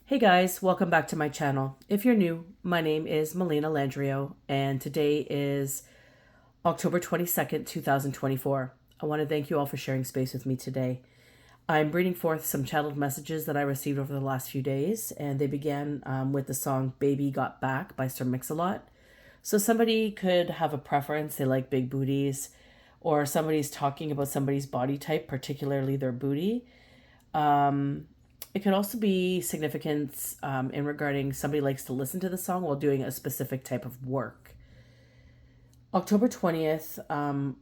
Hey guys, welcome back to my channel. If you're new, my name is Melina Landrio, and today is October 22nd, 2024. I want to thank you all for sharing space with me today. I'm bringing forth some channeled messages that I received over the last few days, and they began with the song Baby Got Back by Sir Mix-a-Lot. So somebody could have a preference, they like big booties, or somebody's talking about somebody's body type, particularly their booty. It could also be significant in regarding somebody likes to listen to the song while doing a specific type of work. October 20th,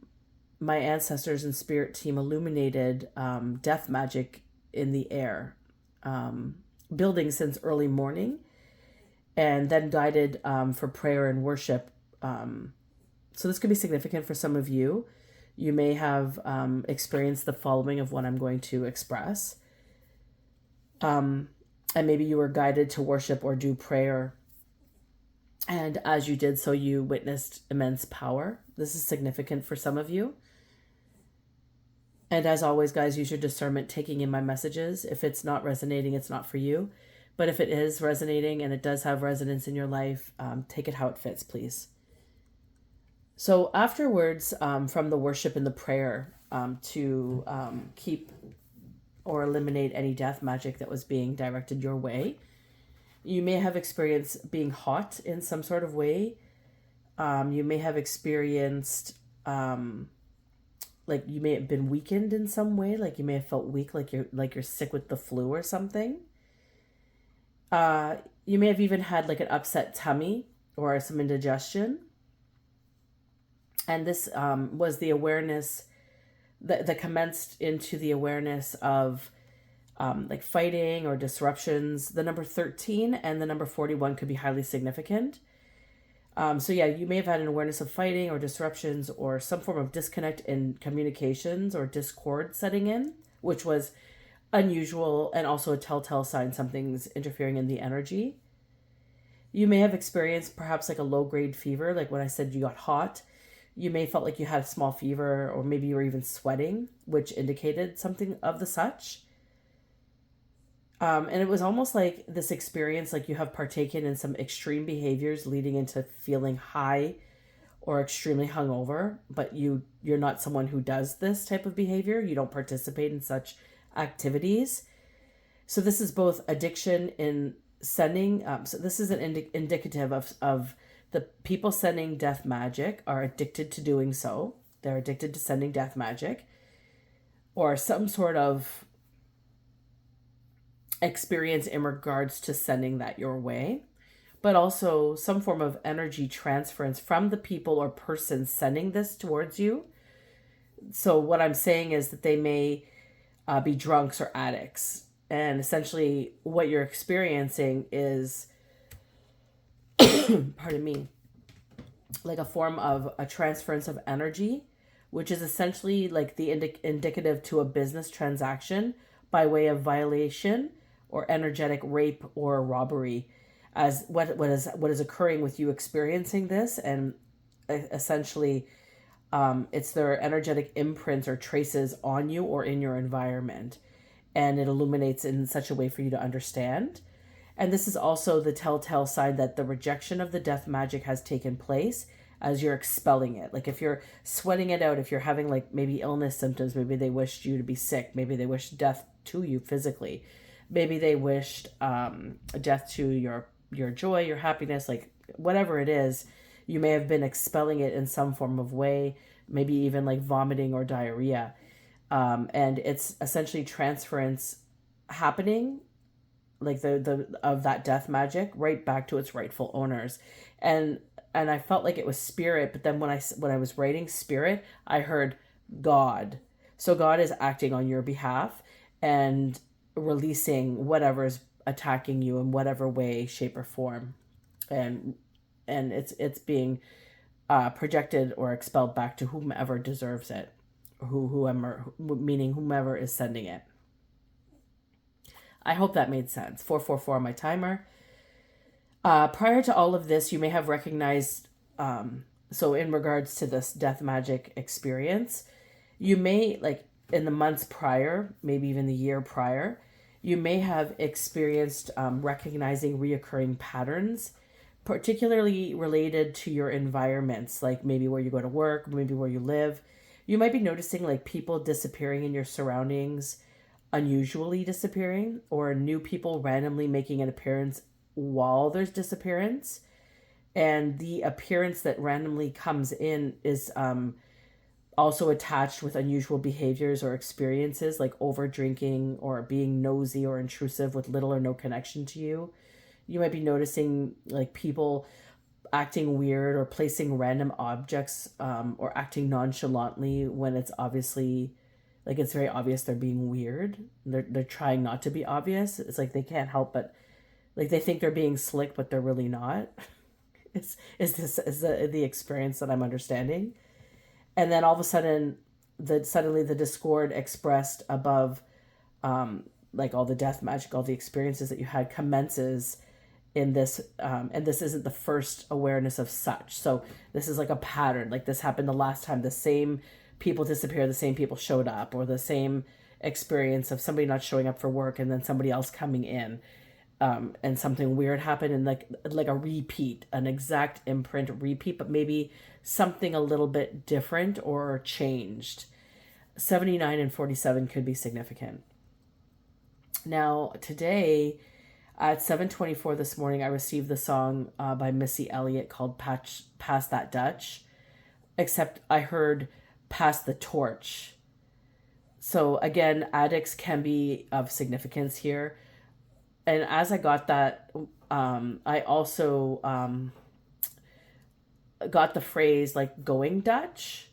my ancestors and spirit team illuminated death magic in the air, building since early morning, and then guided for prayer and worship. So this could be significant for some of you. You may have experienced the following of what I'm going to express. And maybe you were guided to worship or do prayer. And as you did so, you witnessed immense power. This is significant for some of you. And as always, guys, use your discernment taking in my messages. If it's not resonating, it's not for you. But if it is resonating and it does have resonance in your life, take it how it fits, please. So afterwards, from the worship and the prayer, to keep or eliminate any death magic that was being directed your way, you may have experienced being hot in some sort of way. You may have experienced like you may have been weakened in some way, like you may have felt weak, like you're sick with the flu or something. You may have even had like an upset tummy or some indigestion. And this was the awareness that commenced into the awareness of like fighting or disruptions. The number 13 and the number 41 could be highly significant. So yeah, you may have had an awareness of fighting or disruptions or some form of disconnect in communications or discord setting in, which was unusual and also a telltale sign something's interfering in the energy. You may have experienced perhaps like a low-grade fever, like when I said you got hot. You may have felt like you had a small fever, or maybe you were even sweating, which indicated something of the such. And it was almost like this experience, like you have partaken in some extreme behaviors leading into feeling high or extremely hungover, but you're not someone who does this type of behavior. You don't participate in such activities. So this is both addiction in sending. So this is an indicative of the people sending death magic are addicted to doing so. They're addicted to sending death magic or some sort of experience in regards to sending that your way, but also some form of energy transference from the people or person sending this towards you. So what I'm saying is that they may be drunks or addicts. And essentially what you're experiencing is pardon me, like a form of a transference of energy, which is essentially like the indicative to a business transaction by way of violation or energetic rape or robbery, as what is occurring with you experiencing this. And essentially it's their energetic imprints or traces on you or in your environment, and it illuminates in such a way for you to understand. And this is also the telltale sign that the rejection of the death magic has taken place as you're expelling it. Like if you're sweating it out, if you're having like maybe illness symptoms, maybe they wished you to be sick, maybe they wished death to you physically, maybe they wished death to your joy, your happiness, like whatever it is, you may have been expelling it in some form of way, maybe even like vomiting or diarrhea. And it's essentially transference happening, like the of that death magic right back to its rightful owners. And I felt like it was spirit, but then when I was writing spirit, I heard God. So God is acting on your behalf and releasing whatever is attacking you in whatever way, shape, or form. And it's being projected or expelled back to whomever deserves it, whoever, meaning whomever is sending it. I hope that made sense. 444 on my timer. Prior to all of this, you may have recognized, so in regards to this death magic experience, you may, like in the months prior, maybe even the year prior, you may have experienced recognizing reoccurring patterns, particularly related to your environments, like maybe where you go to work, maybe where you live. You might be noticing like people disappearing in your surroundings, unusually disappearing, or new people randomly making an appearance while there's disappearance. And the appearance that randomly comes in is also attached with unusual behaviors or experiences like over drinking or being nosy or intrusive with little or no connection to you. You might be noticing like people acting weird or placing random objects or acting nonchalantly when it's obviously like it's very obvious they're being weird. They're trying not to be obvious. It's like they can't help but like they think they're being slick, but they're really not. Is the experience that I'm understanding? And then all of a sudden, suddenly the discord expressed above, like all the death magic, all the experiences that you had commences in this, and this isn't the first awareness of such. So this is like a pattern. Like this happened the last time. The same people disappeared, the same people showed up, or the same experience of somebody not showing up for work and then somebody else coming in. And something weird happened, and like a repeat, an exact imprint repeat, but maybe something a little bit different or changed. 79 and 47 could be significant. Now today at 7:24 this morning, I received the song by Missy Elliott called Pass That Dutch, except I heard Pass the Torch. So again, addicts can be of significance here. And as I got that, I also got the phrase like going Dutch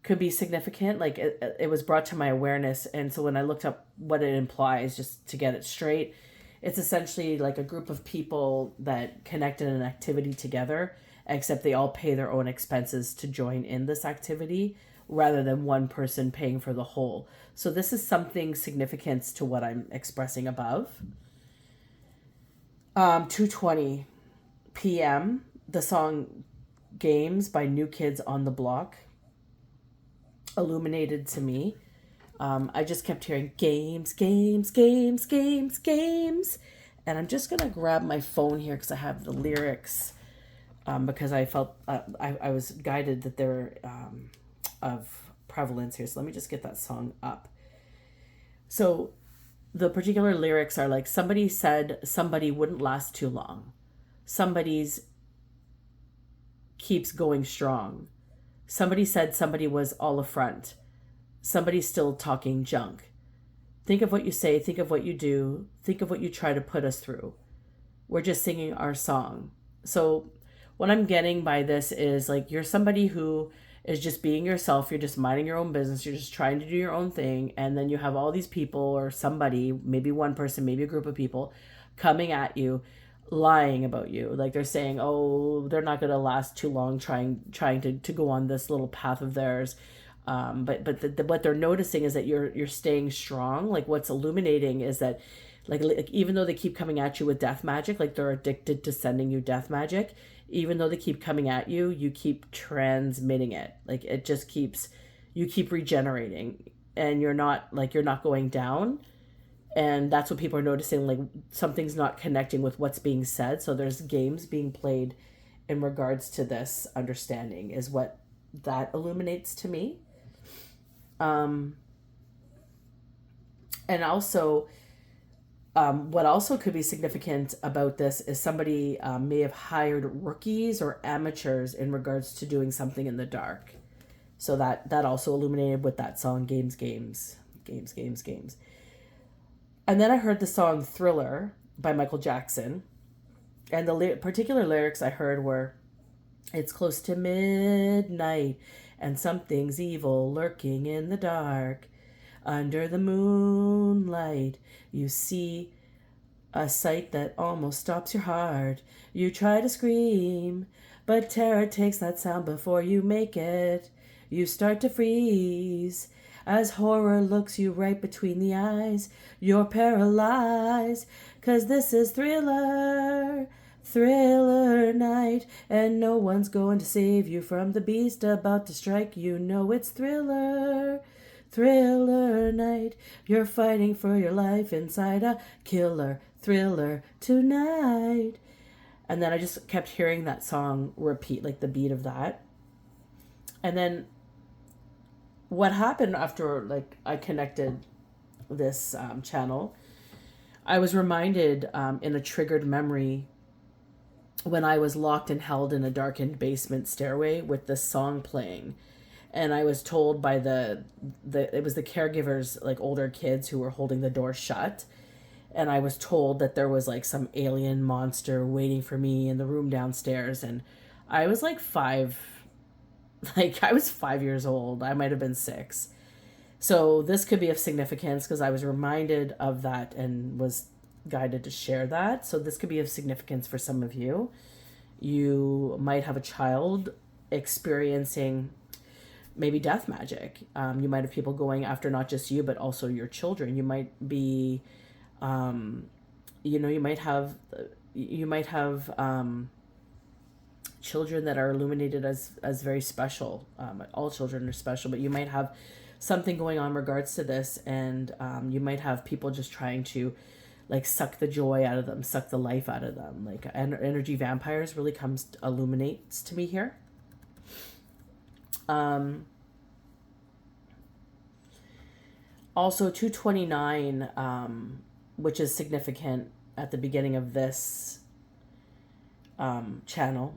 could be significant. Like it was brought to my awareness. And so when I looked up what it implies, just to get it straight, it's essentially like a group of people that connect in an activity together, except they all pay their own expenses to join in this activity rather than one person paying for the whole. So this is something significance to what I'm expressing above. 2:20 p.m. The song Games by New Kids on the Block illuminated to me. I just kept hearing games, games, games, games, games. And I'm just going to grab my phone here because I have the lyrics because I felt I was guided that they're of prevalence here. So let me just get that song up. So the particular lyrics are like, somebody said somebody wouldn't last too long. Somebody's keeps going strong. Somebody said somebody was all a front. Somebody's still talking junk. Think of what you say, think of what you do, think of what you try to put us through. We're just singing our song. So what I'm getting by this is like, you're somebody who is just being yourself. You're just minding your own business. You're just trying to do your own thing. And then you have all these people or somebody, maybe one person, maybe a group of people coming at you, lying about you. Like they're saying, oh, they're not going to last too long trying to go on this little path of theirs. But what they're noticing is that you're staying strong. Like what's illuminating is that like even though they keep coming at you with death magic, like they're addicted to sending you death magic, even though they keep coming at you, you keep transmitting it. Like it just keeps, you keep regenerating and you're not going down. And that's what people are noticing. Like something's not connecting with what's being said. So there's games being played in regards to this understanding is what that illuminates to me. And also, what also could be significant about this is somebody may have hired rookies or amateurs in regards to doing something in the dark. So that also illuminated with that song, Games, Games, Games, Games, Games. And then I heard the song Thriller by Michael Jackson. And the particular lyrics I heard were, it's close to midnight and something's evil lurking in the dark. Under the moonlight, you see a sight that almost stops your heart. You try to scream, but terror takes that sound before you make it. You start to freeze as horror looks you right between the eyes. You're paralyzed, 'cause this is Thriller. Thriller night, and no one's going to save you from the beast about to strike. You know it's Thriller. thriller night. You're fighting for your life inside a killer thriller tonight. And then I just kept hearing that song repeat, like the beat of that. And then what happened after like I connected this channel, I was reminded in a triggered memory when I was locked and held in a darkened basement stairway with this song playing. And I was told by the it was the caregivers, like older kids who were holding the door shut. And I was told that there was like some alien monster waiting for me in the room downstairs. And I was like 5 years old. I might have been 6. So this could be of significance because I was reminded of that and was guided to share that. So this could be of significance for some of you. You might have a child experiencing maybe death magic. You might have people going after not just you, but also your children. You might be, you might have children that are illuminated as very special. All children are special, but you might have something going on in regards to this, and you might have people just trying to like suck the joy out of them, suck the life out of them. Like energy vampires really illuminates to me here. Also 229, which is significant at the beginning of this channel.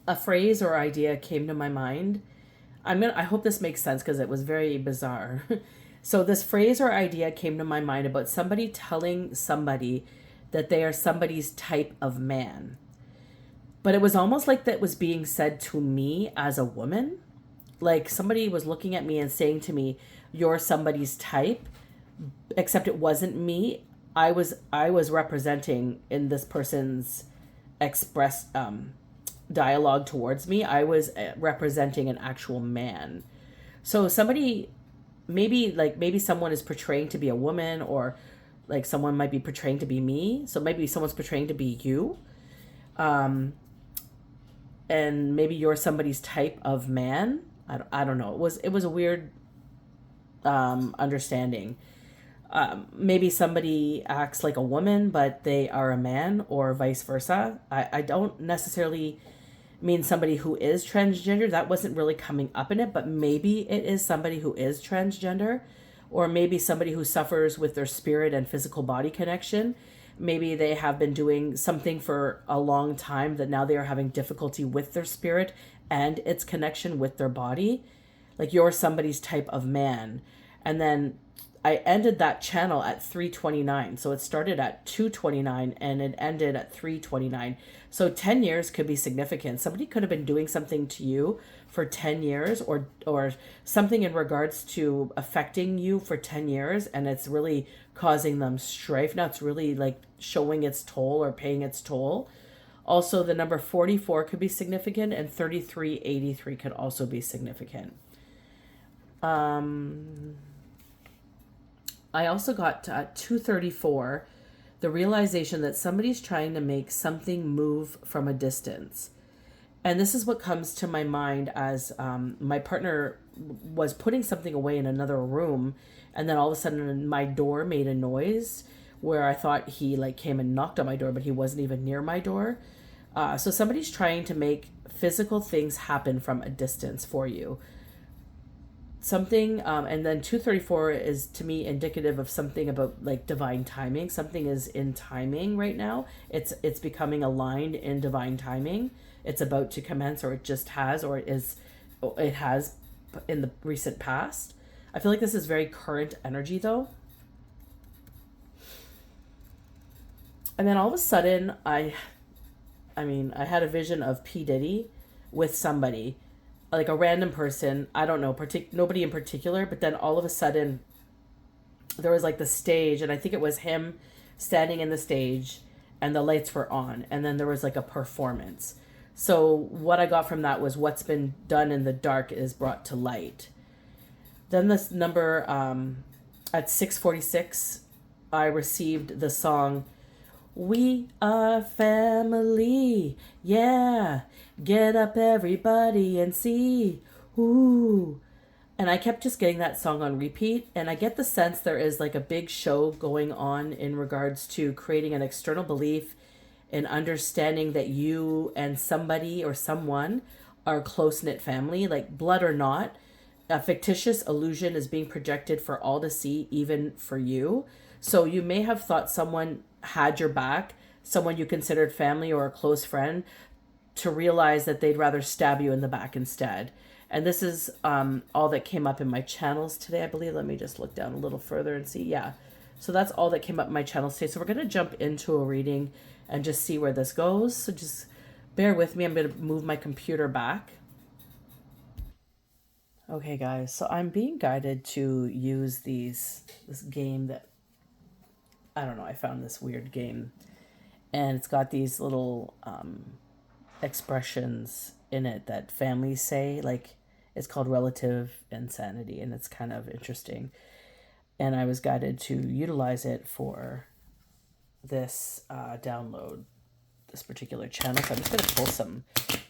A phrase or idea came to my mind. I hope this makes sense because it was very bizarre. So this phrase or idea came to my mind about somebody telling somebody that they are somebody's type of man. But it was almost like that was being said to me as a woman. Like somebody was looking at me and saying to me, "You're somebody's type," except it wasn't me. I was representing in this person's express dialogue towards me. I was representing an actual man. So somebody, maybe someone is portraying to be a woman, or like someone might be portraying to be me. So maybe someone's portraying to be you. And maybe you're somebody's type of man. I don't know. It was a weird understanding. Maybe somebody acts like a woman, but they are a man, or vice versa. I don't necessarily mean somebody who is transgender. That wasn't really coming up in it, but maybe it is somebody who is transgender, or maybe somebody who suffers with their spirit and physical body connection. Maybe they have been doing something for a long time that now they are having difficulty with their spirit and its connection with their body. Like you're somebody's type of man. And then I ended that channel at 329. So it started at 229 and it ended at 329. So 10 years could be significant. Somebody could have been doing something to you for 10 years, or something in regards to affecting you for 10 years, and it's really causing them strife. Now it's really like showing its toll or paying its toll. Also, the number 44 could be significant, and 3383 could also be significant. I also got 234, the realization that somebody's trying to make something move from a distance. And this is what comes to my mind as my partner was putting something away in another room, and then all of a sudden my door made a noise where I thought he like came and knocked on my door, but he wasn't even near my door. So somebody's trying to make physical things happen from a distance for you. Something, and then 234 is to me indicative of something about like divine timing. Something is in timing right now. It's becoming aligned in divine timing. It's about to commence, or it just has, or it has in the recent past. I feel like this is very current energy though. And then all of a sudden, I had a vision of P. Diddy with somebody, like a random person. I don't know, nobody in particular, but then all of a sudden there was like the stage, and I think it was him standing in the stage and the lights were on, and then there was like a performance. So what I got from that was what's been done in the dark is brought to light. Then this number at 646, I received the song, "We are family, yeah, get up everybody and see, ooh, And I kept just getting that song on repeat. And I get the sense there is like a big show going on in regards to creating an external belief and understanding that you and somebody or someone are a close knit family, like blood or not. A fictitious illusion is being projected for all to see, even for you. So you may have thought someone had your back, someone you considered family or a close friend, to realize that they'd rather stab you in the back instead. And this is all that came up in my channels today, I believe. Let me just look down a little further and see. Yeah. So that's all that came up in my channels today. So we're going to jump into a reading and just see where this goes. So just bear with me. I'm going to move my computer back. Okay, guys. So I'm being guided to use this game that, I don't know, I found this weird game. And it's got these little expressions in it that families say, like it's called relative insanity, and it's kind of interesting. And I was guided to utilize it for this download, this particular channel. So I'm just going to pull some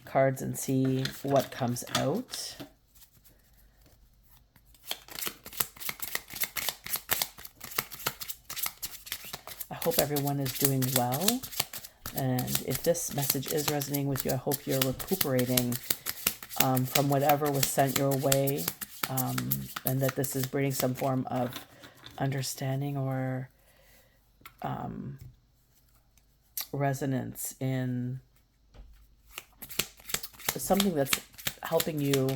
cards and see what comes out. I hope everyone is doing well. And if this message is resonating with you, I hope you're recuperating from whatever was sent your way, and that this is bringing some form of understanding or resonance in something that's helping you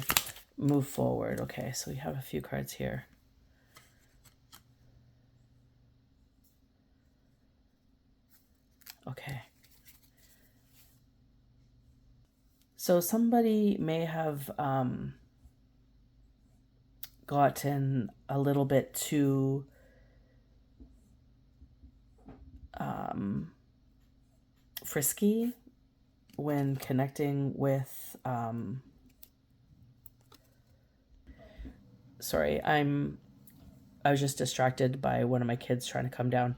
move forward. Okay, so we have a few cards here. Okay. So somebody may have gotten a little bit too frisky when connecting with sorry, I was just distracted by one of my kids trying to come down.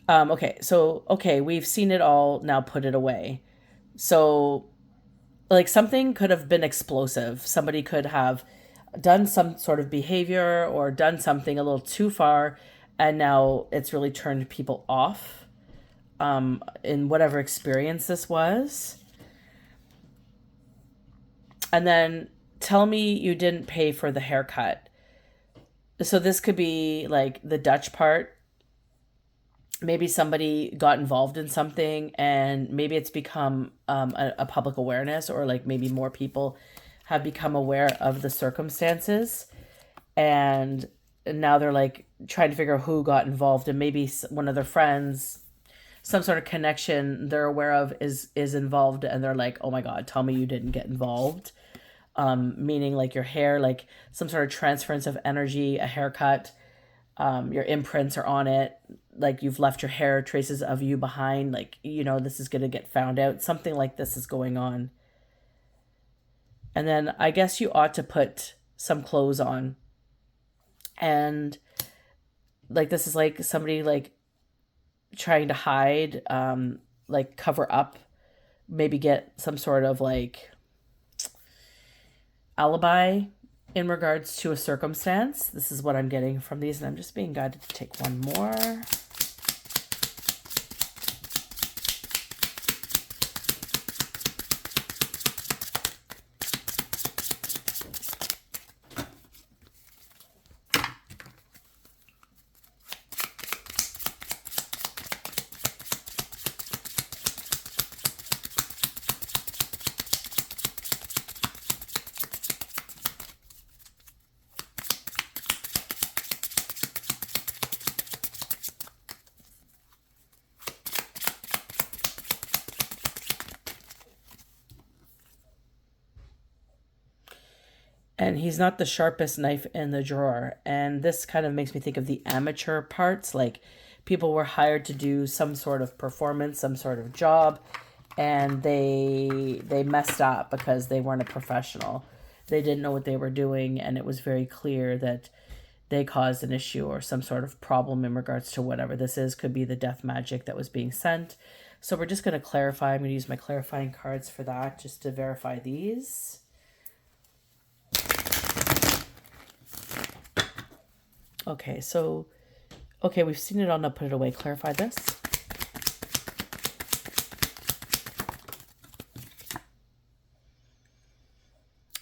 Okay, we've seen it all, now put it away. So like something could have been explosive. Somebody could have done some sort of behavior or done something a little too far, and now it's really turned people off in whatever experience this was. And then tell me you didn't pay for the haircut. So this could be like the Dutch part. Maybe somebody got involved in something and maybe it's become a public awareness, or like maybe more people have become aware of the circumstances, and now they're like trying to figure out who got involved, and maybe one of their friends, some sort of connection they're aware of is involved, and they're like, oh my God, tell me you didn't get involved. Meaning like your hair, like some sort of transference of energy, a haircut, your imprints are on it, like you've left your hair traces of you behind, like, you know, this is going to get found out. Something like this is going on. And then I guess you ought to put some clothes on. And like this is like somebody like trying to hide, like cover up, maybe get some sort of like alibi in regards to a circumstance. This is what I'm getting from these, and I'm just being guided to take one more. And he's not the sharpest knife in the drawer. And this kind of makes me think of the amateur parts. Like people were hired to do some sort of performance, some sort of job, and they messed up because they weren't a professional. They didn't know what they were doing, and it was very clear that they caused an issue or some sort of problem in regards to whatever this is. Could be the death magic that was being sent. So we're just going to clarify. I'm going to use my clarifying cards for that, just to verify these. Okay, so, okay, we've seen it on the put it away. Clarify this.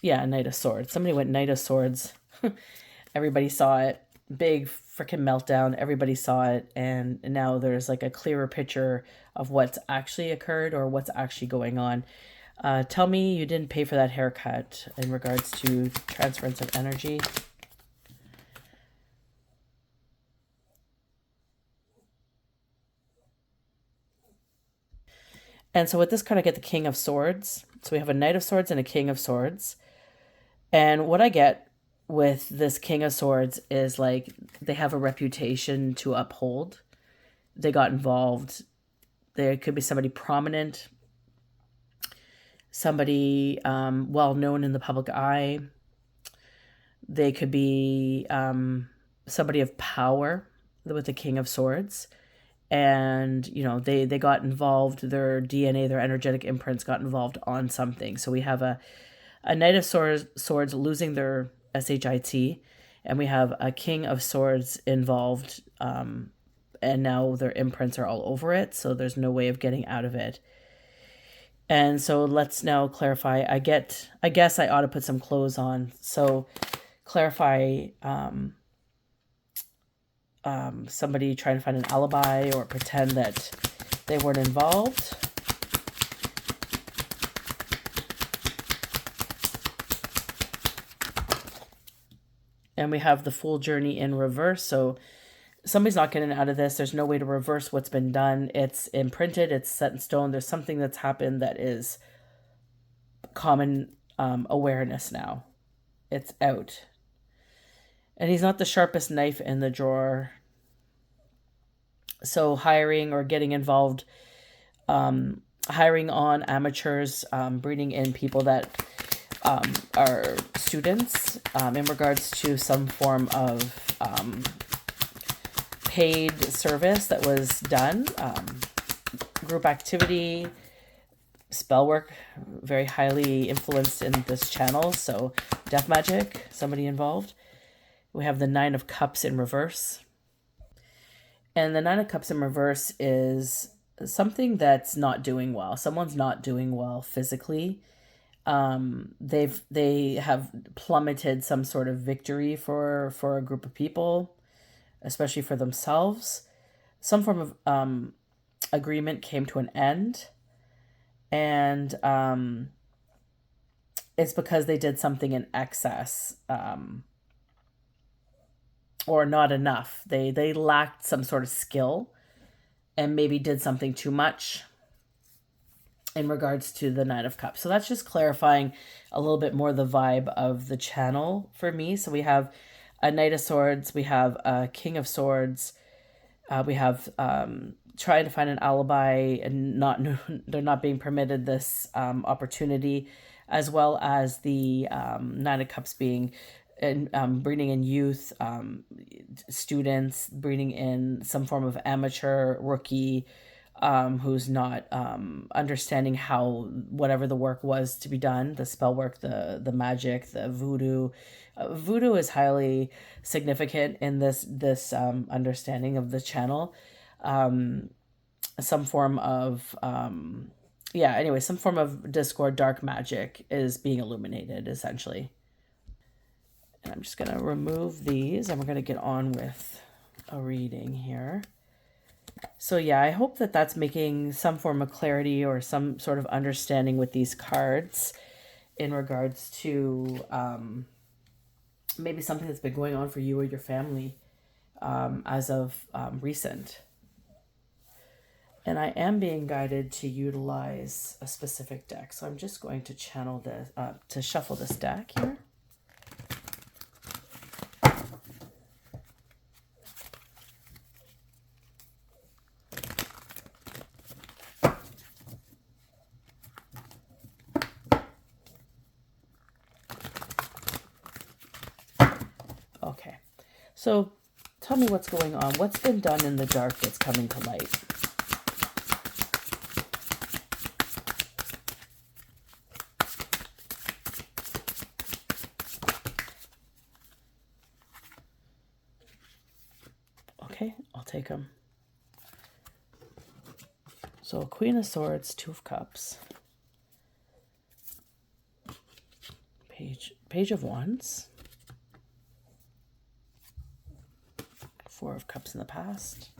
Yeah, Knight of Swords. Somebody went Knight of Swords. Everybody saw it. Big freaking meltdown. Everybody saw it. And now there's like a clearer picture of what's actually occurred or what's actually going on. Tell me you didn't pay for that haircut in regards to transference of energy. And so with this card, I get the King of Swords. So we have a Knight of Swords and a King of Swords. And what I get with this King of Swords is like they have a reputation to uphold. They got involved. There could be somebody prominent, somebody well known in the public eye. They could be somebody of power with the King of Swords. And, you know, they got involved, their DNA, their energetic imprints got involved on something. So we have a Knight of Swords losing their SHIT, and we have a King of Swords involved, and now their imprints are all over it, so there's no way of getting out of it. And so let's now clarify. I guess I ought to put some clothes on. So clarify somebody trying to find an alibi or pretend that they weren't involved. And we have the full journey in reverse. So somebody's not getting out of this. There's no way to reverse what's been done. It's imprinted. It's set in stone. There's something that's happened that is common awareness now. It's out. And he's not the sharpest knife in the drawer. So hiring or getting involved, hiring on amateurs, bringing in people that are students in regards to some form of paid service that was done, group activity, spell work, very highly influenced in this channel. So death magic, somebody involved. We have the Nine of Cups in reverse. And the Nine of Cups in reverse is something that's not doing well. Someone's not doing well physically. They have plummeted some sort of victory for a group of people, especially for themselves. Some form of agreement came to an end, and it's because they did something in excess. Or not enough. They lacked some sort of skill and maybe did something too much in regards to the Nine of Cups. So that's just clarifying a little bit more the vibe of the channel for me. So we have a Knight of Swords, we have a King of Swords, we have trying to find an alibi and they're not being permitted this opportunity, as well as the Nine of Cups being and bringing in youth, students, bringing in some form of amateur rookie who's not understanding how whatever the work was to be done, the spell work, the magic, the voodoo. Voodoo is highly significant in this understanding of the channel. Some form of some form of discord, dark magic is being illuminated essentially. And I'm just going to remove these and we're going to get on with a reading here. So yeah, I hope that that's making some form of clarity or some sort of understanding with these cards in regards to maybe something that's been going on for you or your family as of recent. And I am being guided to utilize a specific deck. So I'm just going to channel this, to shuffle this deck here. Okay, so tell me what's going on. What's been done in the dark that's coming to light? Okay, I'll take them. So Queen of Swords, Two of Cups. Page of Wands. Four of Cups in the past.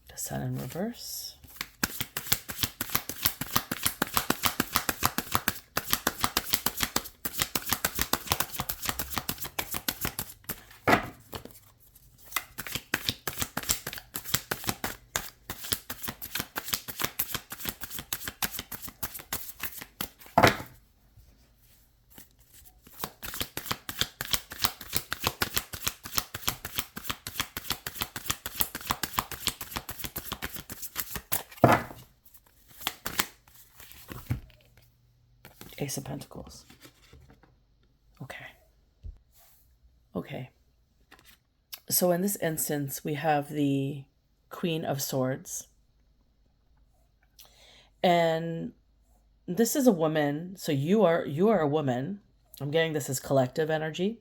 The Sun in reverse. Ace of Pentacles. Okay. So in this instance, we have the Queen of Swords. And this is a woman. So you are a woman. I'm getting this as collective energy.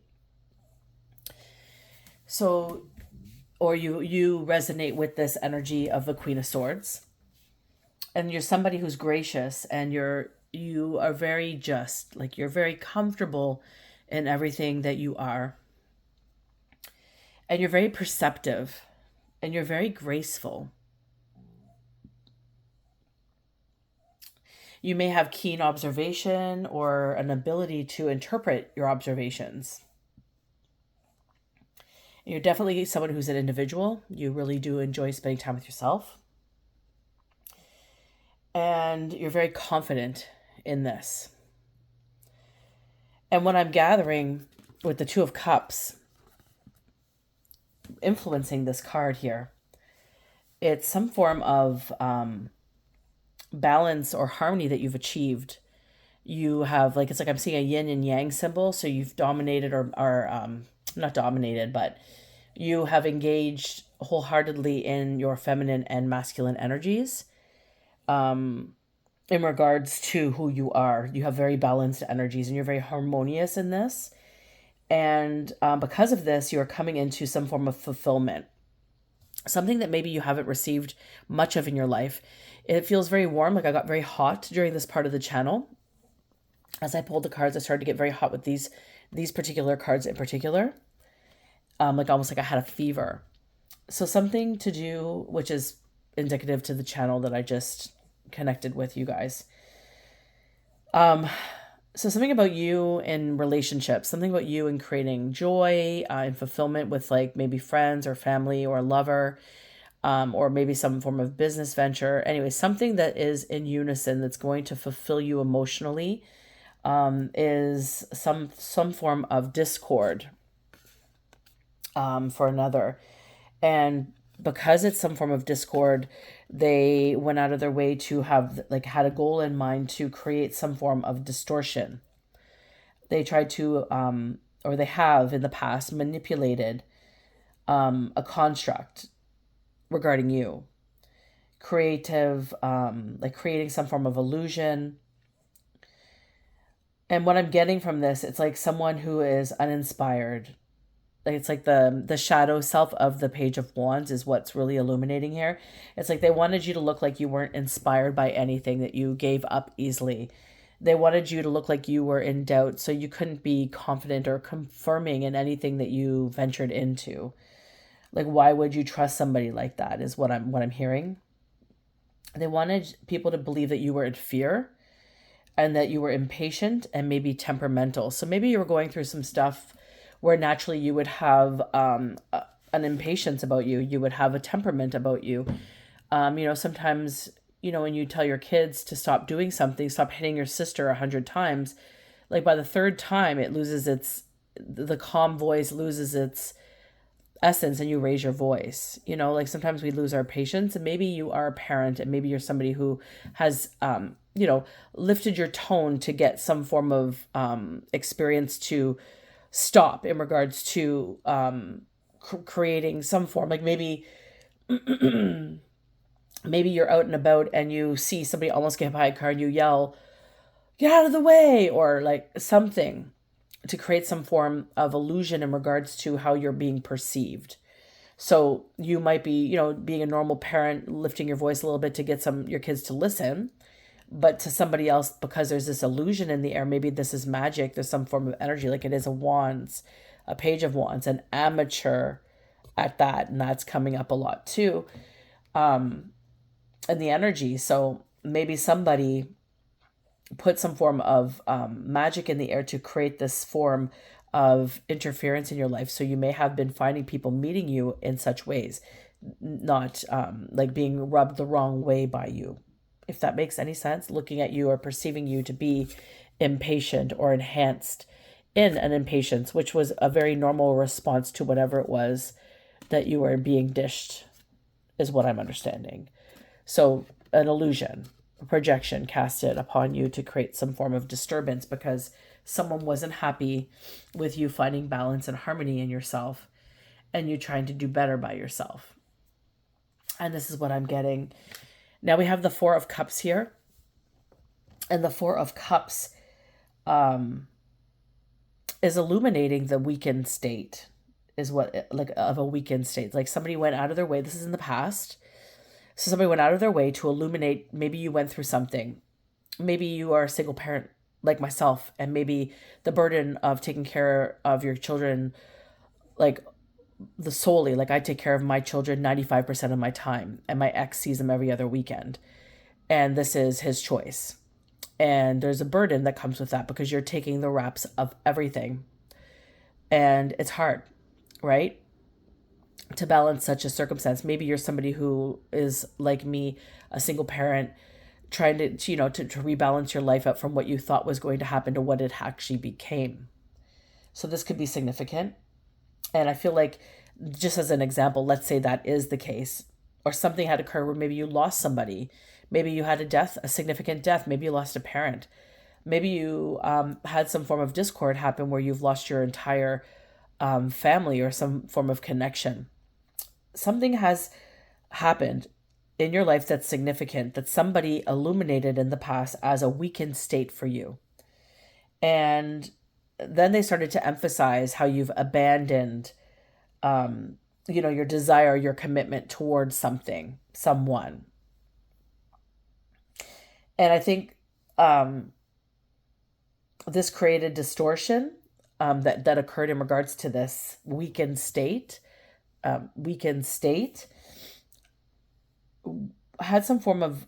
So, or you resonate with this energy of the Queen of Swords. And you're somebody who's gracious, and you are very just, like you're very comfortable in everything that you are. And you're very perceptive, and you're very graceful. You may have keen observation or an ability to interpret your observations. You're definitely someone who's an individual. You really do enjoy spending time with yourself. And you're very confident in this. And what I'm gathering with the Two of Cups influencing this card here, it's some form of balance or harmony that you've achieved. You have, like, it's like I'm seeing a yin and yang symbol. So you've dominated or not dominated, but you have engaged wholeheartedly in your feminine and masculine energies. In regards to who you are, you have very balanced energies, and you're very harmonious in this. And because of this, you're coming into some form of fulfillment, something that maybe you haven't received much of in your life. It feels very warm. Like I got very hot during this part of the channel. As I pulled the cards, I started to get very hot with these particular cards in particular. Like almost like I had a fever. So something to do, which is indicative to the channel that I just connected with you guys. So something about you in relationships, something about you in creating joy and fulfillment with, like, maybe friends or family or a lover, or maybe some form of business venture. Anyway, something that is in unison that's going to fulfill you emotionally, is some form of discord for another. And because it's some form of discord, they went out of their way to have, like, had a goal in mind to create some form of distortion. They tried to, or they have in the past manipulated a construct regarding you. Creative, like creating some form of illusion. And what I'm getting from this, it's like someone who is uninspired. It's like the shadow self of the Page of Wands is what's really illuminating here. It's like they wanted you to look like you weren't inspired by anything, that you gave up easily. They wanted you to look like you were in doubt, so you couldn't be confident or confirming in anything that you ventured into. Like, why would you trust somebody like that is what I'm hearing. They wanted people to believe that you were in fear and that you were impatient and maybe temperamental. So maybe you were going through some stuff where naturally you would have an impatience about you. You would have a temperament about you. Sometimes, when you tell your kids to stop doing something, stop hitting your sister 100 times, like by the third time, it loses the calm voice loses its essence and you raise your voice. Like sometimes we lose our patience, and maybe you are a parent and maybe you're somebody who has, lifted your tone to get some form of experience to stop in regards to creating some form, like maybe you're out and about and you see somebody almost get by a car and you yell, get out of the way, or like something to create some form of illusion in regards to how you're being perceived. So you might be, being a normal parent, lifting your voice a little bit to get your kids to listen, but to somebody else, because there's this illusion in the air, maybe this is magic, there's some form of energy, like it is a page of wands, an amateur at that, and that's coming up a lot too, in the energy. So maybe somebody put some form of magic in the air to create this form of interference in your life. So you may have been finding people meeting you in such ways, not like being rubbed the wrong way by you, if that makes any sense, looking at you or perceiving you to be impatient or enhanced in an impatience, which was a very normal response to whatever it was that you were being dished, is what I'm understanding. So an illusion, a projection casted upon you to create some form of disturbance because someone wasn't happy with you finding balance and harmony in yourself and you trying to do better by yourself. And this is what I'm getting. Now we have the Four of Cups here. And the Four of Cups is illuminating the weakened state, is what, like, of a weakened state. Like somebody went out of their way. This is in the past. So somebody went out of their way to illuminate, maybe you went through something. Maybe you are a single parent like myself, and maybe the burden of taking care of your children, like like I take care of my children 95% of my time, and my ex sees them every other weekend. And this is his choice. And there's a burden that comes with that because you're taking the reps of everything. And it's hard, right? To balance such a circumstance. Maybe you're somebody who is like me, a single parent, trying to rebalance your life out from what you thought was going to happen to what it actually became. So this could be significant. And I feel like, just as an example, let's say that is the case, or something had occurred where maybe you lost somebody. Maybe you had a significant death. Maybe you lost a parent. Maybe you had some form of discord happen where you've lost your entire family or some form of connection. Something has happened in your life that's significant, that somebody illuminated in the past as a weakened state for you. And then they started to emphasize how you've abandoned, your desire, your commitment towards someone. And I think this created distortion that occurred in regards to this weakened state. Had some form of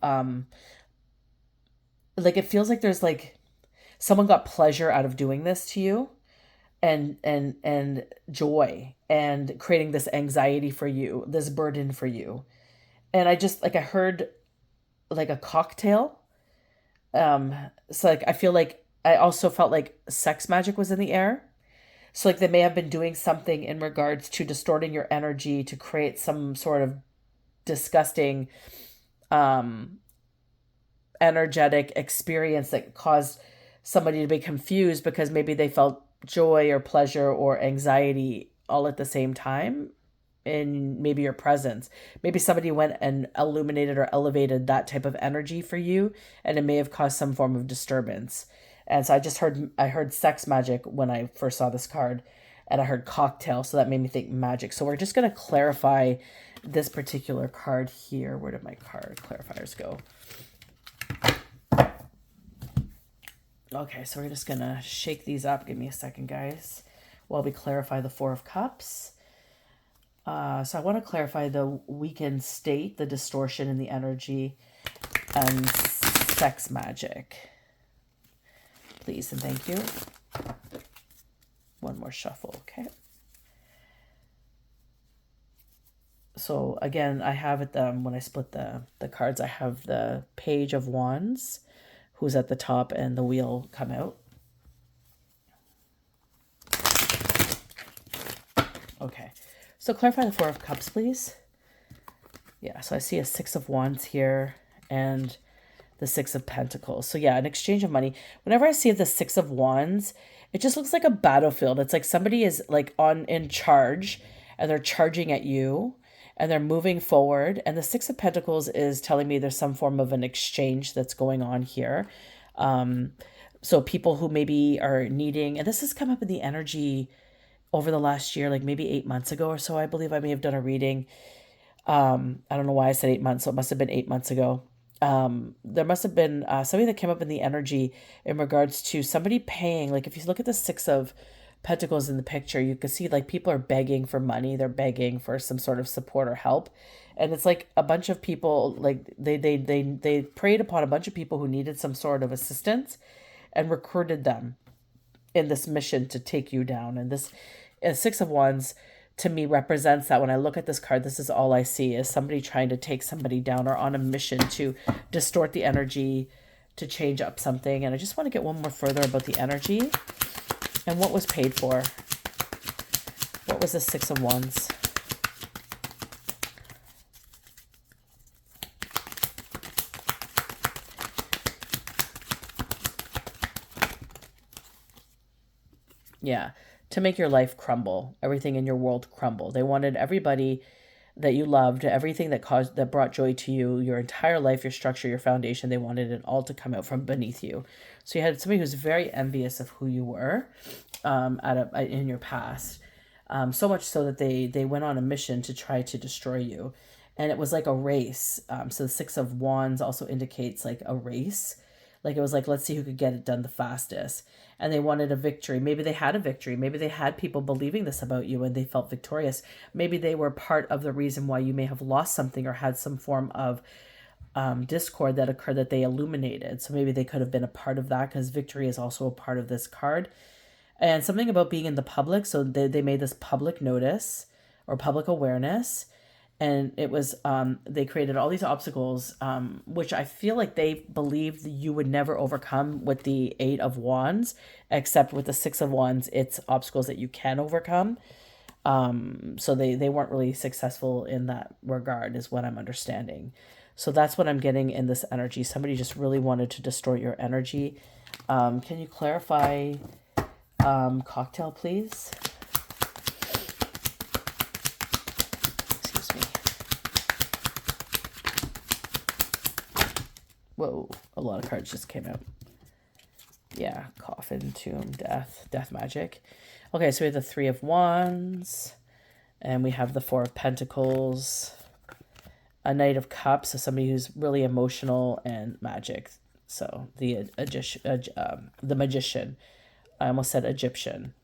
like, it feels like there's like someone got pleasure out of doing this to you, and joy, and creating this anxiety for you, this burden for you. And I heard like a cocktail. So like I feel like I also felt like sex magic was in the air. So like they may have been doing something in regards to distorting your energy to create some sort of disgusting energetic experience that caused somebody to be confused because maybe they felt joy or pleasure or anxiety all at the same time in maybe your presence. Maybe somebody went and illuminated or elevated that type of energy for you, and it may have caused some form of disturbance. And so I heard sex magic when I first saw this card, and I heard cocktail, so that made me think magic. So we're just going to clarify this particular card here. Where did my card clarifiers go? Okay, so we're just going to shake these up. Give me a second, guys, while we clarify the Four of Cups. So I want to clarify the weakened state, the distortion in the energy, and sex magic. Please and thank you. One more shuffle, okay? So again, I have it, when I split the cards, I have the Page of Wands, who's at the top, and the wheel come out. Okay, So clarify the Four of Cups, please. Yeah, so I see a Six of Wands here and the Six of Pentacles. So yeah, an exchange of money. Whenever I see the Six of Wands, it just looks like a battlefield. It's like somebody is like in charge and they're charging at you and they're moving forward. And the Six of Pentacles is telling me there's some form of an exchange that's going on here. So people who maybe are needing, and this has come up in the energy over the last year, like maybe 8 months ago or so, I believe I may have done a reading. I don't know why I said 8 months, so it must have been 8 months ago. There must have been something that came up in the energy in regards to somebody paying. Like if you look at the Six of Pentacles in the picture, you can see like people are begging for money. They're begging for some sort of support or help. And it's like a bunch of people, like they preyed upon a bunch of people who needed some sort of assistance and recruited them in this mission to take you down. And this Six of Wands to me represents that. When I look at this card, this is all I see is somebody trying to take somebody down or on a mission to distort the energy, to change up something. And I just want to get one more further about the energy and what was paid for. What was the Six of Wands? Yeah, to make your life crumble, everything in your world crumble. They wanted everybody that you loved, everything that brought joy to you, your entire life, your structure, your foundation, they wanted it all to come out from beneath you. So you had somebody who's very envious of who you were in your past. So much so that they went on a mission to try to destroy you. And it was like a race. So the Six of Wands also indicates like a race. Like it was like, let's see who could get it done the fastest. And they wanted a victory. Maybe they had a victory. Maybe they had people believing this about you and they felt victorious. Maybe they were part of the reason why you may have lost something or had some form of discord that occurred that they illuminated. So maybe they could have been a part of that, because victory is also a part of this card. And something about being in the public. So they made this public notice or public awareness. And it was, they created all these obstacles, which I feel like they believed you would never overcome with the Eight of Wands, except with the Six of Wands, it's obstacles that you can overcome. So they weren't really successful in that regard, is what I'm understanding. So that's what I'm getting in this energy. Somebody just really wanted to distort your energy. Can you clarify cocktail, please? Whoa, a lot of cards just came out. Yeah, coffin, tomb, death magic. Okay, so we have the Three of Wands, and we have the Four of Pentacles, a Knight of Cups, so somebody who's really emotional and magic. So the magician. I almost said Egyptian.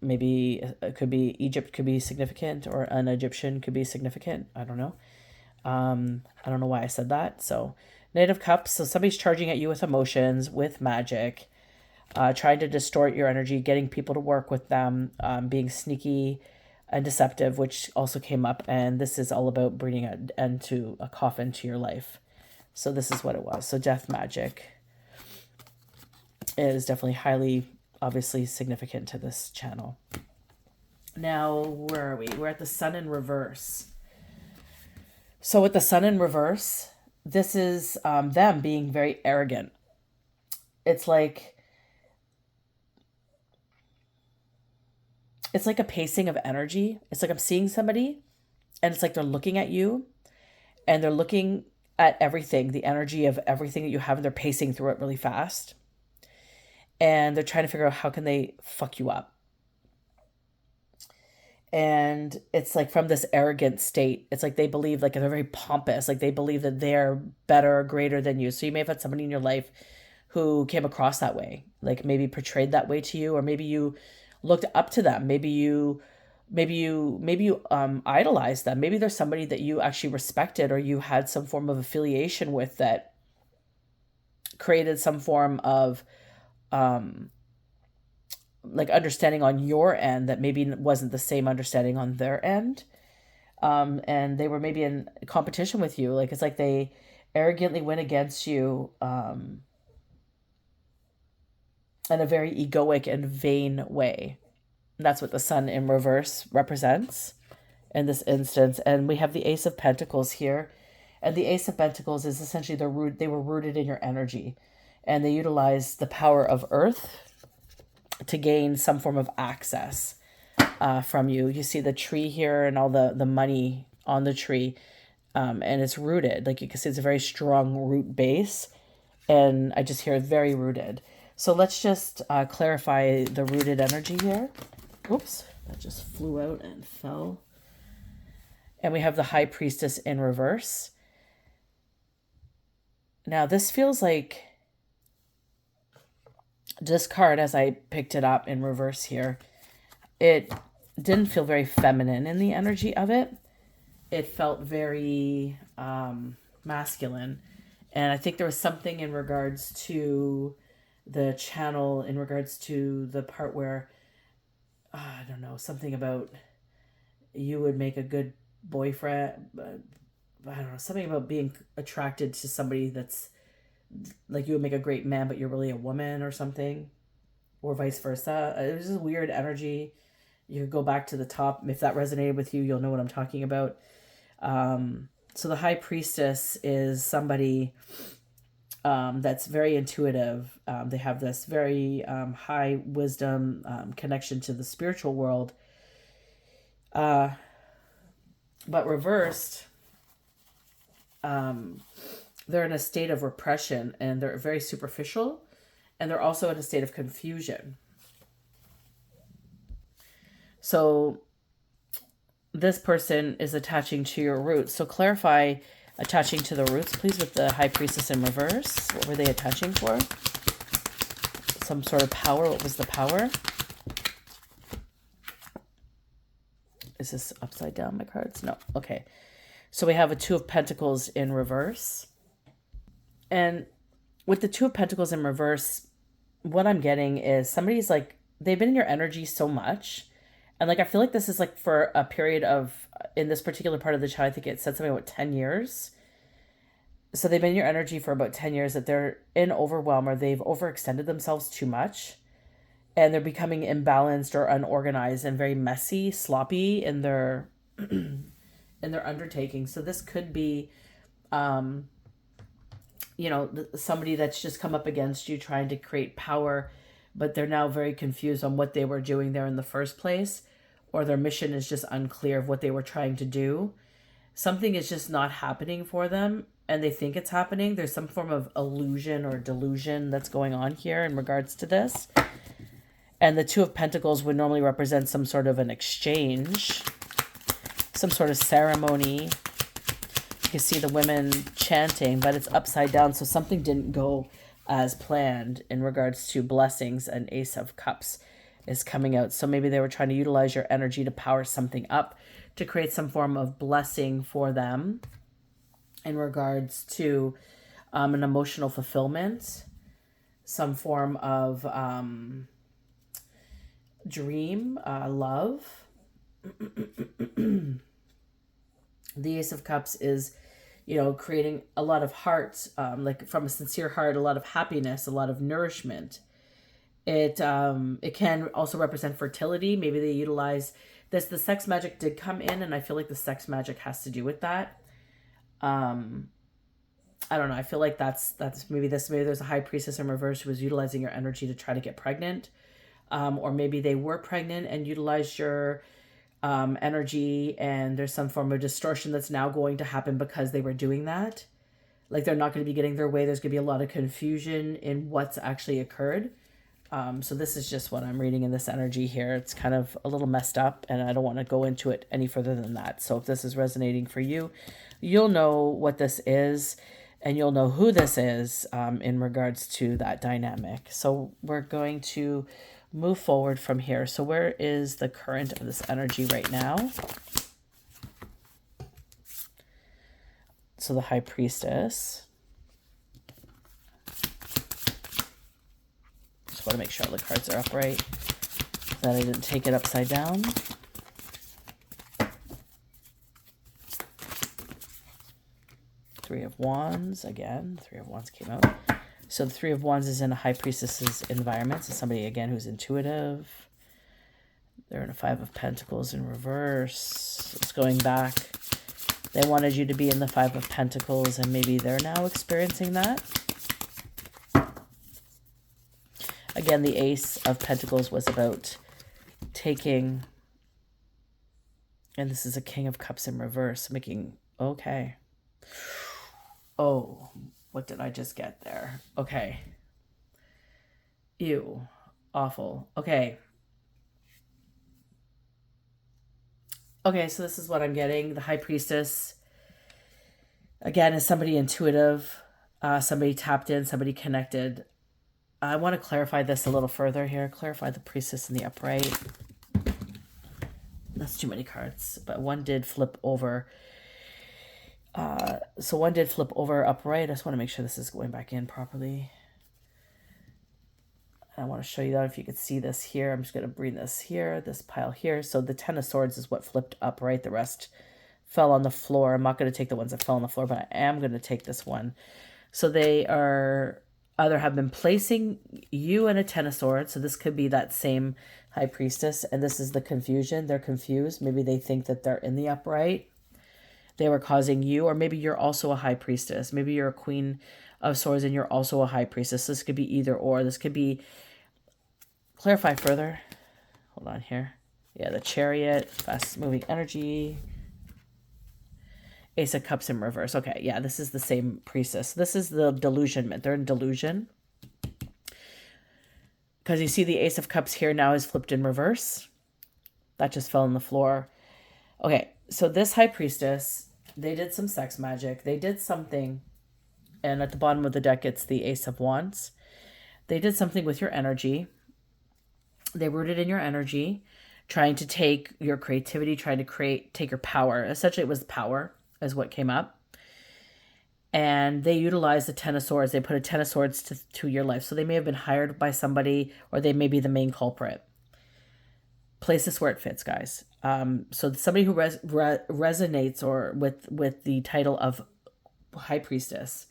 Maybe it could be Egypt could be significant, or an Egyptian could be significant. I don't know. I don't know why I said that. So Knight of Cups. So somebody's charging at you with emotions, with magic, trying to distort your energy, getting people to work with them, being sneaky and deceptive, which also came up. And this is all about bringing an end to a coffin to your life. So this is what it was. So death magic is definitely highly, obviously significant to this channel. Now, where are we? We're at the Sun in reverse. So with the Sun in reverse, this is them being very arrogant. It's like a pacing of energy. It's like I'm seeing somebody and it's like they're looking at you and they're looking at everything, the energy of everything that you have, and they're pacing through it really fast. And they're trying to figure out how can they fuck you up. And it's like from this arrogant state, it's like they believe, like they're very pompous, like they believe that they're better or greater than you. So you may have had somebody in your life who came across that way, like maybe portrayed that way to you, or maybe you looked up to them. Maybe you idolized them. Maybe there's somebody that you actually respected or you had some form of affiliation with that created some form of like understanding on your end that maybe wasn't the same understanding on their end. And they were maybe in competition with you. Like, it's like they arrogantly went against you in a very egoic and vain way. That's what the sun in reverse represents in this instance. And we have the Ace of Pentacles here. And the Ace of Pentacles is essentially they were rooted in your energy. And they utilized the power of Earth to gain some form of access from you. You see the tree here and all the money on the tree. And it's rooted. Like you can see, it's a very strong root base. And I just hear it very rooted. So let's just clarify the rooted energy here. Oops, that just flew out and fell. And we have the High Priestess in reverse. Now this feels like this card, as I picked it up in reverse here, it didn't feel very feminine in the energy of it. It felt very masculine. And I think there was something in regards to the channel, in regards to the part where, I don't know, something about you would make a good boyfriend. I don't know, something about being attracted to somebody that's like you would make a great man, but you're really a woman or something, or vice versa. It was just weird energy. You could go back to the top. If that resonated with you, you'll know what I'm talking about. So the High Priestess is somebody that's very intuitive. They have this very high wisdom connection to the spiritual world. But reversed, they're in a state of repression, and they're very superficial, and they're also in a state of confusion. So this person is attaching to your roots. So clarify attaching to the roots, please, with the High Priestess in reverse. What were they attaching for? Some sort of power. What was the power? Is this upside down, my cards? No. Okay. So we have a Two of Pentacles in reverse. And with the Two of Pentacles in reverse, what I'm getting is somebody's like, they've been in your energy so much. And like, I feel like this is like for a period of, in this particular part of the chart, I think it said something about 10 years. So they've been in your energy for about 10 years, that they're in overwhelm, or they've overextended themselves too much. And they're becoming imbalanced or unorganized and very messy, sloppy in their in their undertaking. So this could be, somebody that's just come up against you trying to create power, but they're now very confused on what they were doing there in the first place, or their mission is just unclear of what they were trying to do. Something is just not happening for them, and they think it's happening. There's some form of illusion or delusion that's going on here in regards to this. And the Two of Pentacles would normally represent some sort of an exchange, some sort of ceremony. You can see the women chanting, but it's upside down, so something didn't go as planned in regards to blessings. And Ace of Cups is coming out. So maybe they were trying to utilize your energy to power something up, to create some form of blessing for them in regards to an emotional fulfillment, some form of dream, love. The Ace of Cups is, creating a lot of heart, like from a sincere heart, a lot of happiness, a lot of nourishment. It can also represent fertility. Maybe they utilize this. The sex magic did come in, and I feel like the sex magic has to do with that. I don't know. I feel like that's maybe this. Maybe there's a High Priestess in reverse who was utilizing your energy to try to get pregnant. Or maybe they were pregnant and utilized your energy, and there's some form of distortion that's now going to happen because they were doing that. Like, they're not going to be getting their way. There's going to be a lot of confusion in what's actually occurred. So this is just what I'm reading in this energy here. It's kind of a little messed up, and I don't want to go into it any further than that. So if this is resonating for you, you'll know what this is, and you'll know who this is in regards to that dynamic. So we're going to move forward from here. So where is the current of this energy right now? So the High Priestess. Just want to make sure all the cards are upright, that I didn't take it upside down. Three of Wands, again, Three of Wands came out. So the Three of Wands is in a High Priestess's environment. So somebody, again, who's intuitive. They're in a Five of Pentacles in reverse. It's going back. They wanted you to be in the Five of Pentacles, and maybe they're now experiencing that. Again, the Ace of Pentacles was about taking, and this is a King of Cups in reverse, making, okay. Oh, what did I just get there? Okay. Ew. Awful. Okay. Okay, so this is what I'm getting. The High Priestess, again, is somebody intuitive, somebody tapped in, somebody connected. I want to clarify this a little further here. Clarify the Priestess in the upright. That's too many cards, but one did flip over. So one did flip over upright. I just want to make sure this is going back in properly. I want to show you that if you could see this here. I'm just going to bring this here, this pile here. So the Ten of Swords is what flipped upright. The rest fell on the floor. I'm not going to take the ones that fell on the floor, but I am going to take this one. So they are either have been placing you in a Ten of Swords. So this could be that same High Priestess. And this is the confusion. They're confused. Maybe they think that they're in the upright. They were causing you, or maybe you're also a High Priestess. Maybe you're a Queen of Swords and you're also a High Priestess. This could be either or. This could be, clarify further. Hold on here. Yeah, the Chariot, fast moving energy. Ace of Cups in reverse. Okay, yeah, this is the same priestess. This is the delusionment. They're in delusion. Because you see the Ace of Cups here now is flipped in reverse. That just fell on the floor. Okay, so this High Priestess, they did some sex magic. They did something, and at the bottom of the deck, it's the Ace of Wands. They did something with your energy. They rooted in your energy, trying to take your creativity, trying to take your power. Essentially, it was power is what came up. And they utilized the Ten of Swords. They put a Ten of Swords to your life. So they may have been hired by somebody, or they may be the main culprit. Place this where it fits, guys. So somebody who resonates or with the title of High Priestess,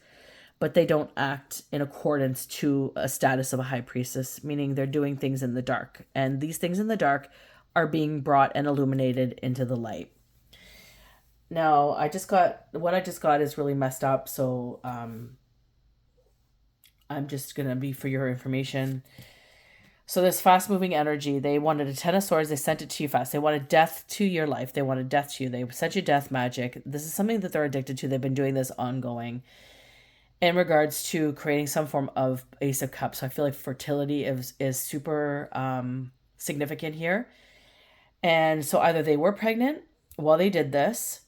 but they don't act in accordance to a status of a High Priestess, meaning they're doing things in the dark. And these things in the dark are being brought and illuminated into the light. Now, what I just got is really messed up, so I'm just going to be for your information. So this fast-moving energy, they wanted a Ten of Swords. They sent it to you fast. They wanted death to your life. They wanted death to you. They sent you death magic. This is something that they're addicted to. They've been doing this ongoing in regards to creating some form of Ace of Cups. So I feel like fertility is super significant here. And so either they were pregnant while they did this,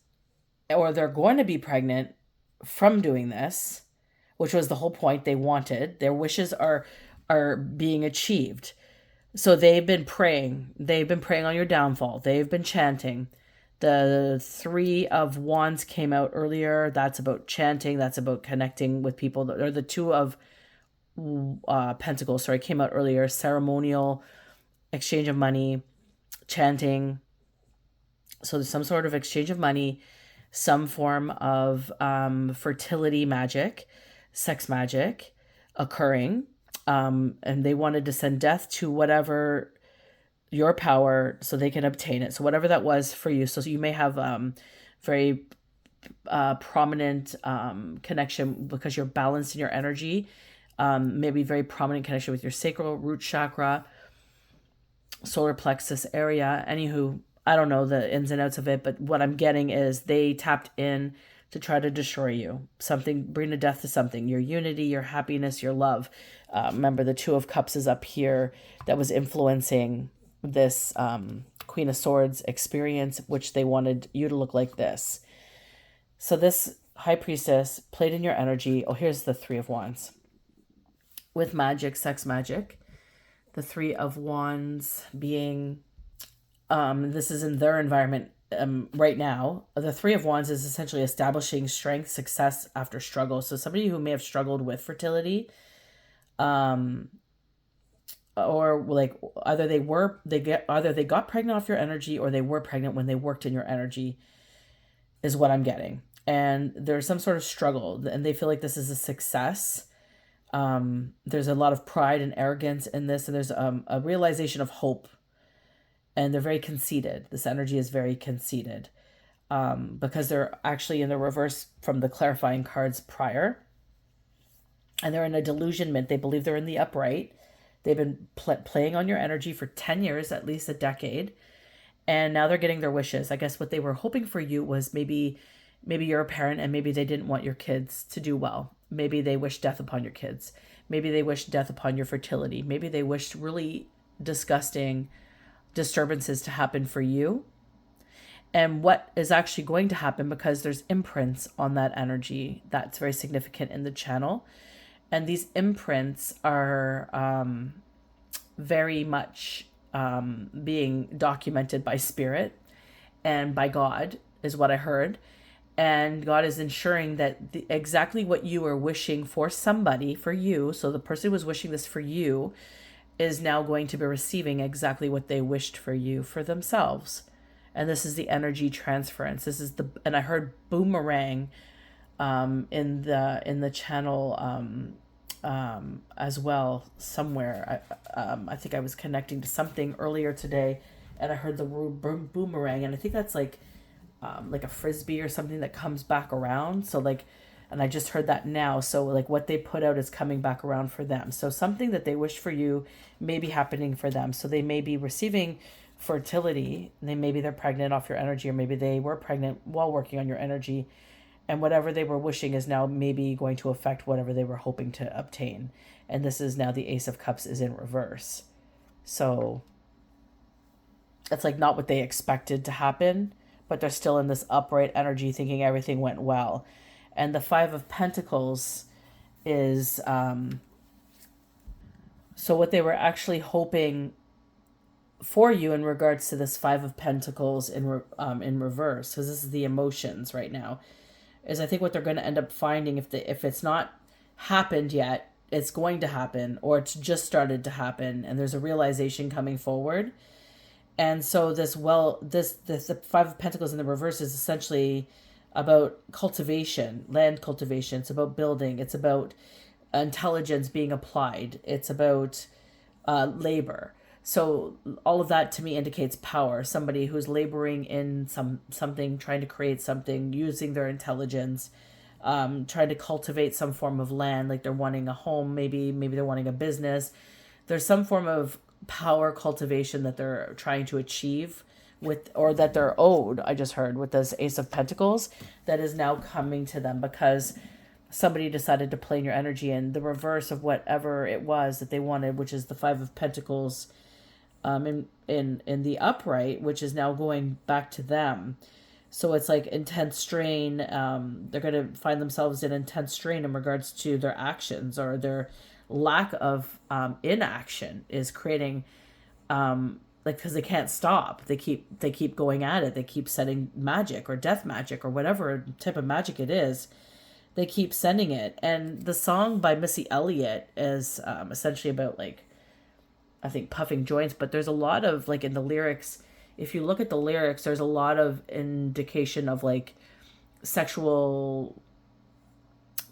or they're going to be pregnant from doing this, which was the whole point they wanted. Their wishes are being achieved. So they've been praying. They've been praying on your downfall. They've been chanting. The Three of Wands came out earlier. That's about chanting. That's about connecting with people. Or the Two of Pentacles, came out earlier. Ceremonial, exchange of money, chanting. So there's some sort of exchange of money, some form of fertility magic, sex magic occurring. And they wanted to send death to whatever your power so they can obtain it. So whatever that was for you. So you may have very prominent connection because you're balanced in your energy. Maybe very prominent connection with your sacral root chakra, solar plexus area. Anywho, I don't know the ins and outs of it, but what I'm getting is they tapped in to try to destroy you. Something, bring a death to something. Your unity, your happiness, your love. Remember, the Two of Cups is up here that was influencing this Queen of Swords experience, which they wanted you to look like this. So this High Priestess played in your energy. Oh, here's the Three of Wands. With magic, sex magic. The Three of Wands being... this is in their environment right now. The Three of Wands is essentially establishing strength, success after struggle. So somebody who may have struggled with fertility, or like either they got pregnant off your energy, or they were pregnant when they worked in your energy, is what I'm getting. And there's some sort of struggle, and they feel like this is a success. There's a lot of pride and arrogance in this, and there's a realization of hope and they're very conceited. This energy is very conceited, because they're actually in the reverse from the clarifying cards prior, and they're in a delusionment. They believe they're in the upright. They've been playing on your energy for 10 years, at least a decade, and now they're getting their wishes. I guess what they were hoping for you was maybe you're a parent and maybe they didn't want your kids to do well. Maybe they wished death upon your kids. Maybe they wished death upon your fertility. Maybe they wished really disgusting disturbances to happen for you. And what is actually going to happen, because there's imprints on that energy that's very significant in the channel. And these imprints are very much being documented by spirit and by God, is what I heard. And God is ensuring that exactly what you are wishing for somebody, for you, so the person who was wishing this for you is now going to be receiving exactly what they wished for you for themselves. And this is the energy transference. This is and I heard boomerang in the channel as well somewhere. I think I was connecting to something earlier today, and I heard the word boomerang, and I think that's like a frisbee or something that comes back around. So like, and I just heard that now. So like what they put out is coming back around for them. So something that they wish for you may be happening for them. So they may be receiving fertility. Maybe they're pregnant off your energy, or maybe they were pregnant while working on your energy. And whatever they were wishing is now maybe going to affect whatever they were hoping to obtain. And this is now the Ace of Cups is in reverse. So it's like not what they expected to happen, but they're still in this upright energy thinking everything went well. And the Five of Pentacles is, so what they were actually hoping for you in regards to this Five of Pentacles in reverse, because this is the emotions right now, is I think what they're going to end up finding, if it's not happened yet, it's going to happen, or it's just started to happen, and there's a realization coming forward. And so the Five of Pentacles in the reverse is essentially about cultivation, land cultivation. It's about building. It's about intelligence being applied. It's about labor. So all of that to me indicates power. Somebody who's laboring in something, trying to create something, using their intelligence, trying to cultivate some form of land, like they're wanting a home, maybe they're wanting a business. There's some form of power cultivation that they're trying to achieve with, or that they're owed, I just heard, with this Ace of Pentacles, that is now coming to them because somebody decided to play in your energy. And the reverse of whatever it was that they wanted, which is the Five of Pentacles in the upright, which is now going back to them. So it's like intense strain. They're going to find themselves in intense strain in regards to their actions, or their lack of inaction is creating, because they can't stop. They keep going at it. They keep setting magic or death magic or whatever type of magic it is. They keep sending it. And the song by Missy Elliott is essentially about, like, I think puffing joints, but there's a lot of, like, in the lyrics, if you look at the lyrics, there's a lot of indication of, like, sexual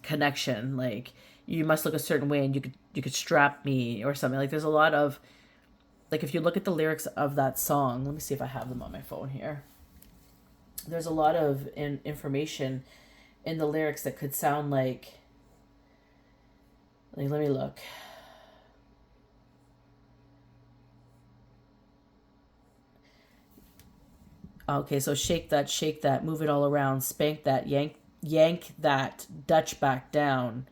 connection. Like, you must look a certain way and you could strap me or something. Like, there's a lot of, like, if you look at the lyrics of that song, let me see if I have them on my phone here. There's a lot of information in the lyrics that could sound like let me look. Okay, so shake that, move it all around, spank that, yank that Dutch back down.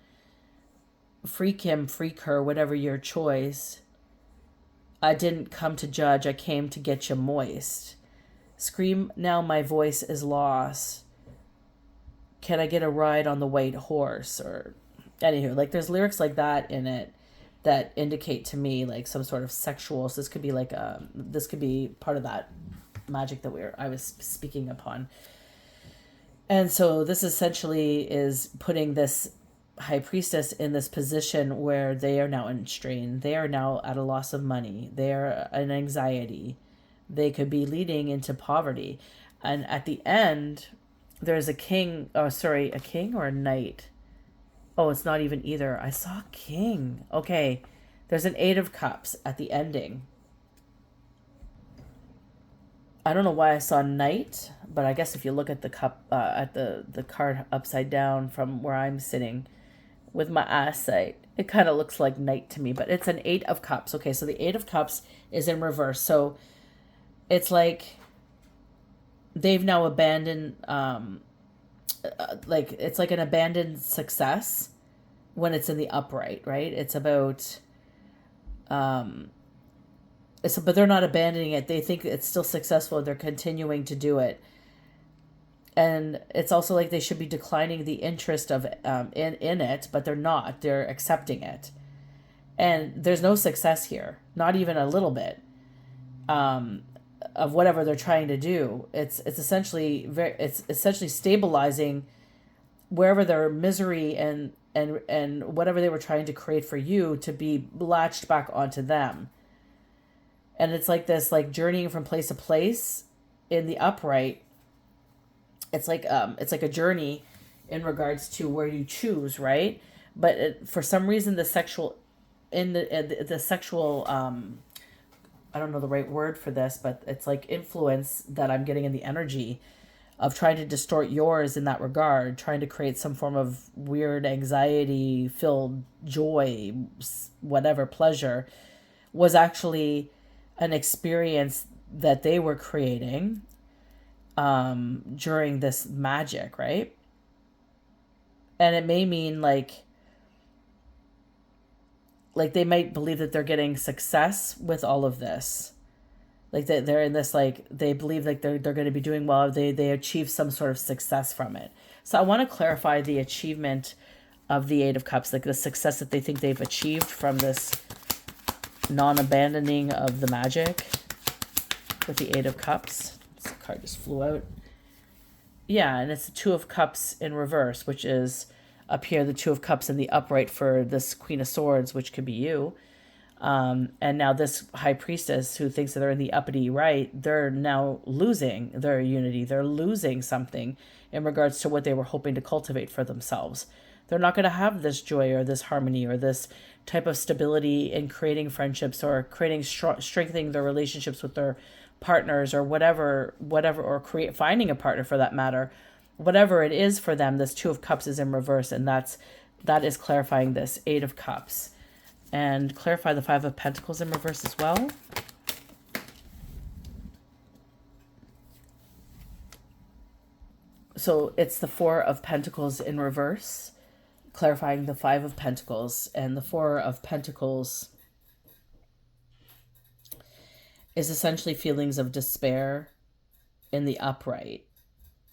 Freak him, freak her, whatever your choice. I didn't come to judge, I came to get you moist. Scream now my voice is lost. Can I get a ride on the white horse? Or anywho, like, there's lyrics like that in it that indicate to me like some sort of sexual. So this could be like this could be part of that magic that I was speaking upon. And so this essentially is putting this high priestess in this position where they are now in strain. They are now at a loss of money. They are in anxiety. They could be leading into poverty. And at the end, there's a king. Oh, sorry, a king or a knight? Oh, it's not even either. I saw king. Okay. There's an Eight of Cups at the ending. I don't know why I saw night, but I guess if you look at the cup, at the card upside down from where I'm sitting with my eyesight, it kind of looks like night to me. But it's an 8 of Cups. Okay, so the 8 of Cups is in reverse. So it's like they've now abandoned, like it's like an abandoned success when it's in the upright, right? It's about, but they're not abandoning it. They think it's still successful. They're continuing to do it. And it's also like they should be declining the interest of in it, but they're not. They're accepting it. And there's no success here, not even a little bit, of whatever they're trying to do. It's essentially stabilizing wherever their misery and whatever they were trying to create for you to be latched back onto them. And it's like this, like journeying from place to place in the upright. It's like a journey in regards to where you choose, right? But for some reason, the sexual I don't know the right word for this, but it's like influence that I'm getting in the energy of trying to distort yours in that regard, trying to create some form of weird anxiety filled joy, whatever, pleasure, was actually an experience that they were creating during this magic, right? And it may mean like they might believe that they're getting success with all of this. Like they're in this, like they believe like they're going to be doing well. They achieve some sort of success from it. So I want to clarify the achievement of the 8 of Cups, like the success that they think they've achieved from this non-abandoning of the magic with the 8 of Cups. This card just flew out. Yeah, and it's the 2 of Cups in reverse, which is up here, the 2 of Cups in the upright for this Queen of Swords, which could be you. And now this High Priestess who thinks that they're in the uppity right, they're now losing their unity. They're losing something in regards to what they were hoping to cultivate for themselves. They're not going to have this joy or this harmony or this type of stability in creating friendships or creating strengthening their relationships with their partners or whatever, or finding a partner for that matter. Whatever it is for them, this 2 of Cups is in reverse, and that is clarifying this 8 of Cups. And clarify the 5 of Pentacles in reverse as well. So it's the 4 of Pentacles in reverse, clarifying the 5 of Pentacles. And the 4 of Pentacles is essentially feelings of despair in the upright.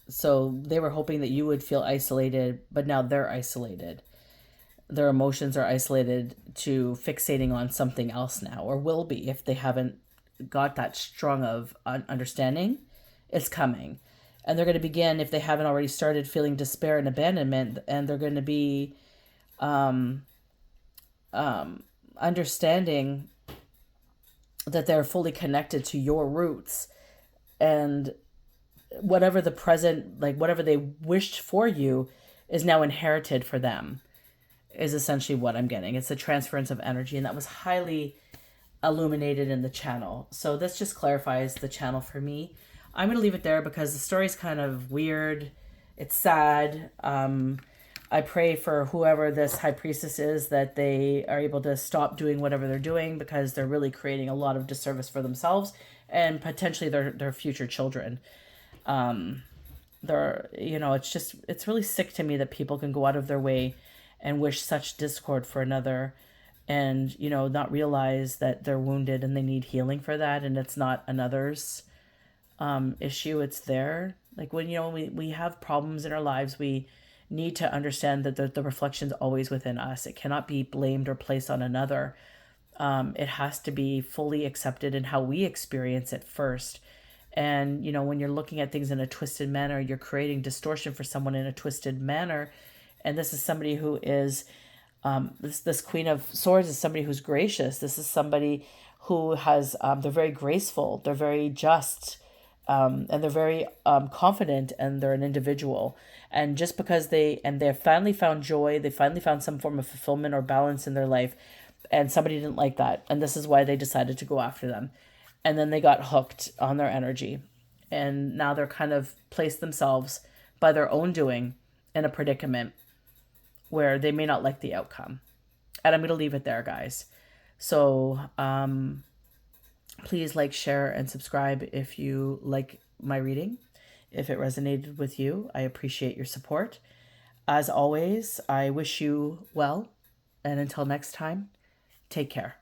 So they were hoping that you would feel isolated, but now they're isolated. Their emotions are isolated to fixating on something else now, or will be if they haven't got that strong of understanding. It's coming. And they're going to begin, if they haven't already started, feeling despair and abandonment, and they're going to be understanding that they're fully connected to your roots, and whatever the present, like whatever they wished for you is now inherited for them, is essentially what I'm getting. It's a transference of energy, and that was highly illuminated in the channel. So this just clarifies the channel for me. I'm going to leave it there because the story's kind of weird. It's sad. I pray for whoever this High Priestess is that they are able to stop doing whatever they're doing, because they're really creating a lot of disservice for themselves and potentially their future children. It's really sick to me that people can go out of their way and wish such discord for another, and not realize that they're wounded and they need healing for that, and it's not another's issue, it's there. Like when we have problems in our lives, we need to understand that the reflection's always within us. It cannot be blamed or placed on another. It has to be fully accepted in how we experience it first. And when you're looking at things in a twisted manner, you're creating distortion for someone in a twisted manner. And this is somebody who is this Queen of Swords is somebody who's gracious. This is somebody who has they're very graceful, they're very just, and they're very confident, and they're an individual. And just because they finally found joy, they finally found some form of fulfillment or balance in their life, and somebody didn't like that, and this is why they decided to go after them. And then they got hooked on their energy. And now they're kind of placed themselves by their own doing in a predicament where they may not like the outcome. And I'm going to leave it there, guys. So please like, share, and subscribe if you like my reading. If it resonated with you, I appreciate your support. As always, I wish you well. And until next time, take care.